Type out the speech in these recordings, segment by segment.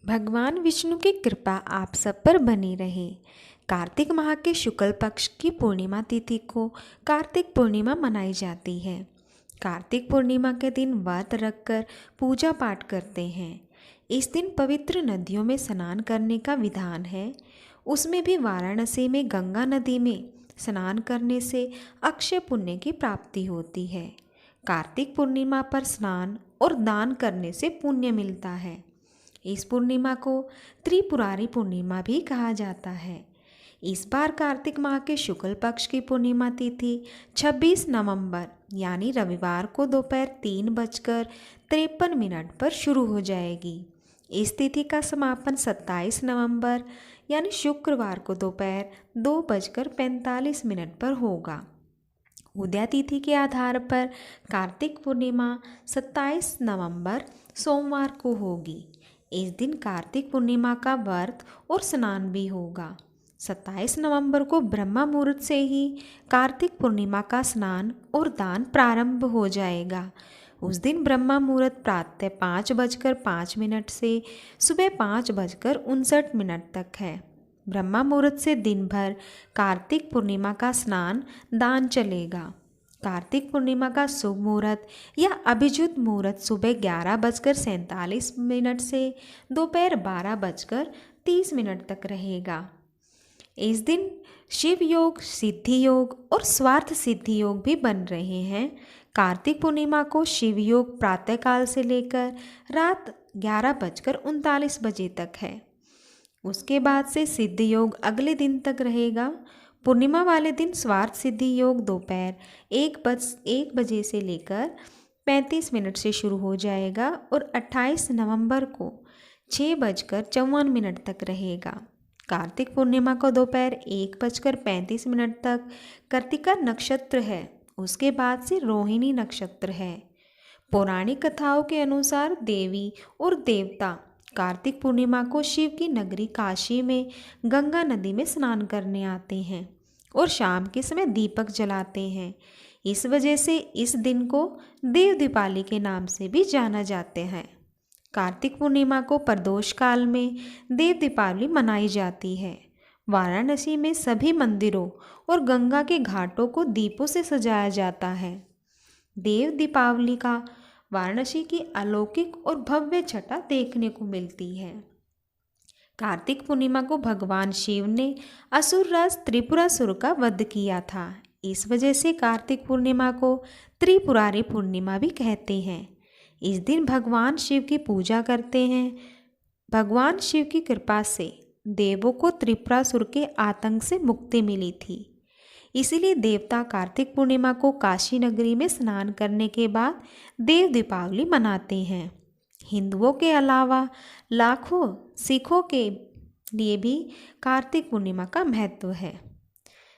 भगवान विष्णु की कृपा आप सब पर बनी रहे। कार्तिक माह के शुक्ल पक्ष की पूर्णिमा तिथि को कार्तिक पूर्णिमा मनाई जाती है। कार्तिक पूर्णिमा के दिन व्रत रखकर पूजा पाठ करते हैं। इस दिन पवित्र नदियों में स्नान करने का विधान है। उसमें भी वाराणसी में गंगा नदी में स्नान करने से अक्षय पुण्य की प्राप्ति होती है। कार्तिक पूर्णिमा पर स्नान और दान करने से पुण्य मिलता है। इस पूर्णिमा को त्रिपुरारी पूर्णिमा भी कहा जाता है। इस बार कार्तिक माह के शुक्ल पक्ष की पूर्णिमा तिथि 26 नवंबर यानी रविवार को दोपहर 3:53 पर शुरू हो जाएगी। इस तिथि का समापन 27 नवंबर यानी शुक्रवार को दोपहर 2:45 पर होगा। उदय तिथि के आधार पर कार्तिक पूर्णिमा 27 नवंबर सोमवार को होगी। इस दिन कार्तिक पूर्णिमा का व्रत और स्नान भी होगा। 27 नवंबर को ब्रह्म मुहूर्त से ही कार्तिक पूर्णिमा का स्नान और दान प्रारंभ हो जाएगा। उस दिन ब्रह्म मुहूर्त प्रातः 5:05 से सुबह 5:59 तक है। ब्रह्म मुहूर्त से दिन भर कार्तिक पूर्णिमा का स्नान दान चलेगा। कार्तिक पूर्णिमा का शुभ मुहूर्त या अभिजित मुहूर्त सुबह 11:47 से दोपहर 12:30 तक रहेगा। इस दिन शिव योग, सिद्धि योग और स्वार्थ सिद्धि योग भी बन रहे हैं। कार्तिक पूर्णिमा को शिव योग प्रातःकाल से लेकर रात 11:39 तक है। उसके बाद से सिद्धि योग अगले दिन तक रहेगा। पूर्णिमा वाले दिन स्वार्थ सिद्धि योग दोपहर 1 बजे से लेकर 35 से शुरू हो जाएगा और 28 नवंबर को 6:54 तक रहेगा। कार्तिक पूर्णिमा को दोपहर 1:35 तक कृत्तिका नक्षत्र है। उसके बाद से रोहिणी नक्षत्र है। पौराणिक कथाओं के अनुसार देवी और देवता कार्तिक पूर्णिमा को शिव की नगरी काशी में गंगा नदी में स्नान करने आते हैं और शाम के समय दीपक जलाते हैं। इस वजह से इस दिन को देव दीपावली के नाम से भी जाना जाते हैं। कार्तिक पूर्णिमा को प्रदोष काल में देव दीपावली मनाई जाती है। वाराणसी में सभी मंदिरों और गंगा के घाटों को दीपों से सजाया जाता है। देव दीपावली का वाराणसी की अलौकिक और भव्य छटा देखने को मिलती है। कार्तिक पूर्णिमा को भगवान शिव ने असुर राज त्रिपुरासुर का वध किया था। इस वजह से कार्तिक पूर्णिमा को त्रिपुरारी पूर्णिमा भी कहते हैं। इस दिन भगवान शिव की पूजा करते हैं। भगवान शिव की कृपा से देवों को त्रिपुरासुर के आतंक से मुक्ति मिली थी। इसीलिए देवता कार्तिक पूर्णिमा को काशी नगरी में स्नान करने के बाद देव दीपावली मनाते हैं। हिंदुओं के अलावा लाखों सिखों के लिए भी कार्तिक पूर्णिमा का महत्व है।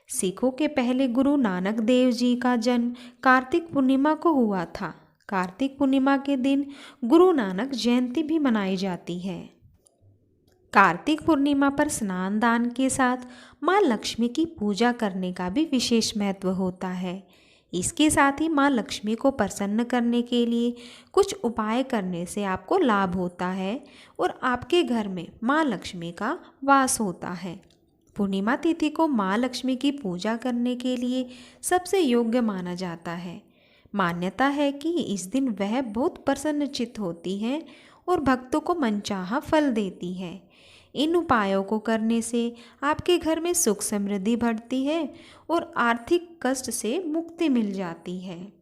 सिखों के पहले गुरु नानक देव जी का जन्म कार्तिक पूर्णिमा को हुआ था। कार्तिक पूर्णिमा के दिन गुरु नानक जयंती भी मनाई जाती है। कार्तिक पूर्णिमा पर स्नान दान के साथ माँ लक्ष्मी की पूजा करने का भी विशेष महत्व होता है। इसके साथ ही माँ लक्ष्मी को प्रसन्न करने के लिए कुछ उपाय करने से आपको लाभ होता है और आपके घर में माँ लक्ष्मी का वास होता है। पूर्णिमा तिथि को माँ लक्ष्मी की पूजा करने के लिए सबसे योग्य माना जाता है। मान्यता है कि इस दिन वह बहुत प्रसन्नचित्त होती है और भक्तों को मनचाहा फल देती है। इन उपायों को करने से आपके घर में सुख समृद्धि बढ़ती है और आर्थिक कष्ट से मुक्ति मिल जाती है।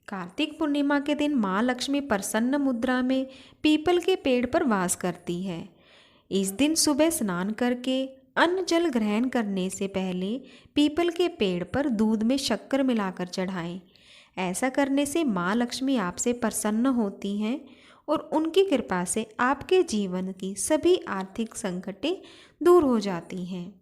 कार्तिक पूर्णिमा के दिन माँ लक्ष्मी प्रसन्न मुद्रा में पीपल के पेड़ पर वास करती है। इस दिन सुबह स्नान करके अन्न जल ग्रहण करने से पहले पीपल के पेड़ पर दूध में शक्कर मिलाकर चढ़ाएं। ऐसा करने से माँ लक्ष्मी आपसे प्रसन्न होती हैं और उनकी कृपा से आपके जीवन की सभी आर्थिक संकटें दूर हो जाती हैं।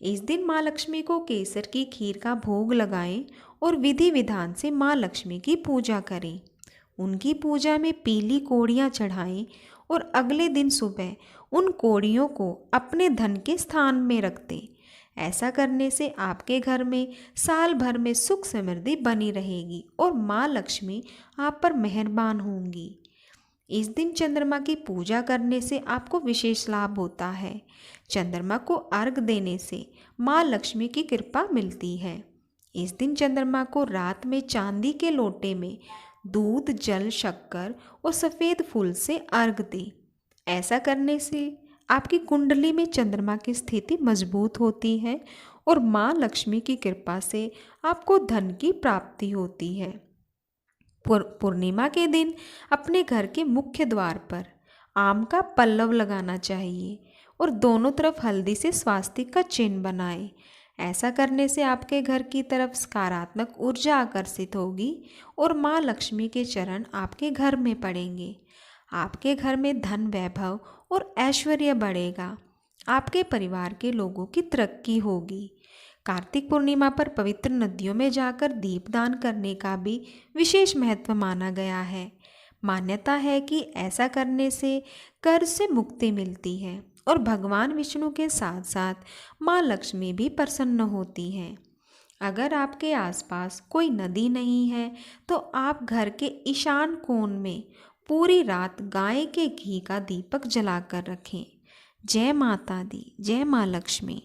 इस दिन माँ लक्ष्मी को केसर की खीर का भोग लगाएं और विधि विधान से माँ लक्ष्मी की पूजा करें। उनकी पूजा में पीली कोड़ियाँ चढ़ाएं और अगले दिन सुबह उन कोड़ियों को अपने धन के स्थान में रख दें। ऐसा करने से आपके घर में साल भर में सुख समृद्धि बनी रहेगी और माँ लक्ष्मी आप पर मेहरबान होंगी। इस दिन चंद्रमा की पूजा करने से आपको विशेष लाभ होता है। चंद्रमा को अर्घ देने से माँ लक्ष्मी की कृपा मिलती है। इस दिन चंद्रमा को रात में चांदी के लोटे में दूध, जल, शक्कर और सफ़ेद फूल से अर्घ दें। ऐसा करने से आपकी कुंडली में चंद्रमा की स्थिति मजबूत होती है और माँ लक्ष्मी की कृपा से आपको धन की प्राप्ति होती है। पूर्णिमा के दिन अपने घर के मुख्य द्वार पर आम का पल्लव लगाना चाहिए और दोनों तरफ हल्दी से स्वास्तिक का चिन्ह बनाएं। ऐसा करने से आपके घर की तरफ सकारात्मक ऊर्जा आकर्षित होगी और माँ लक्ष्मी के चरण आपके घर में पड़ेंगे। आपके घर में धन, वैभव और ऐश्वर्य बढ़ेगा। आपके परिवार के लोगों की तरक्की होगी। कार्तिक पूर्णिमा पर पवित्र नदियों में जाकर दीपदान करने का भी विशेष महत्व माना गया है। मान्यता है कि ऐसा करने से कर्ज से मुक्ति मिलती है और भगवान विष्णु के साथ साथ माँ लक्ष्मी भी प्रसन्न होती हैं। अगर आपके आसपास कोई नदी नहीं है तो आप घर के ईशान कोण में पूरी रात गाय के घी का दीपक जलाकर रखें। जय माता दी, जय माँ लक्ष्मी।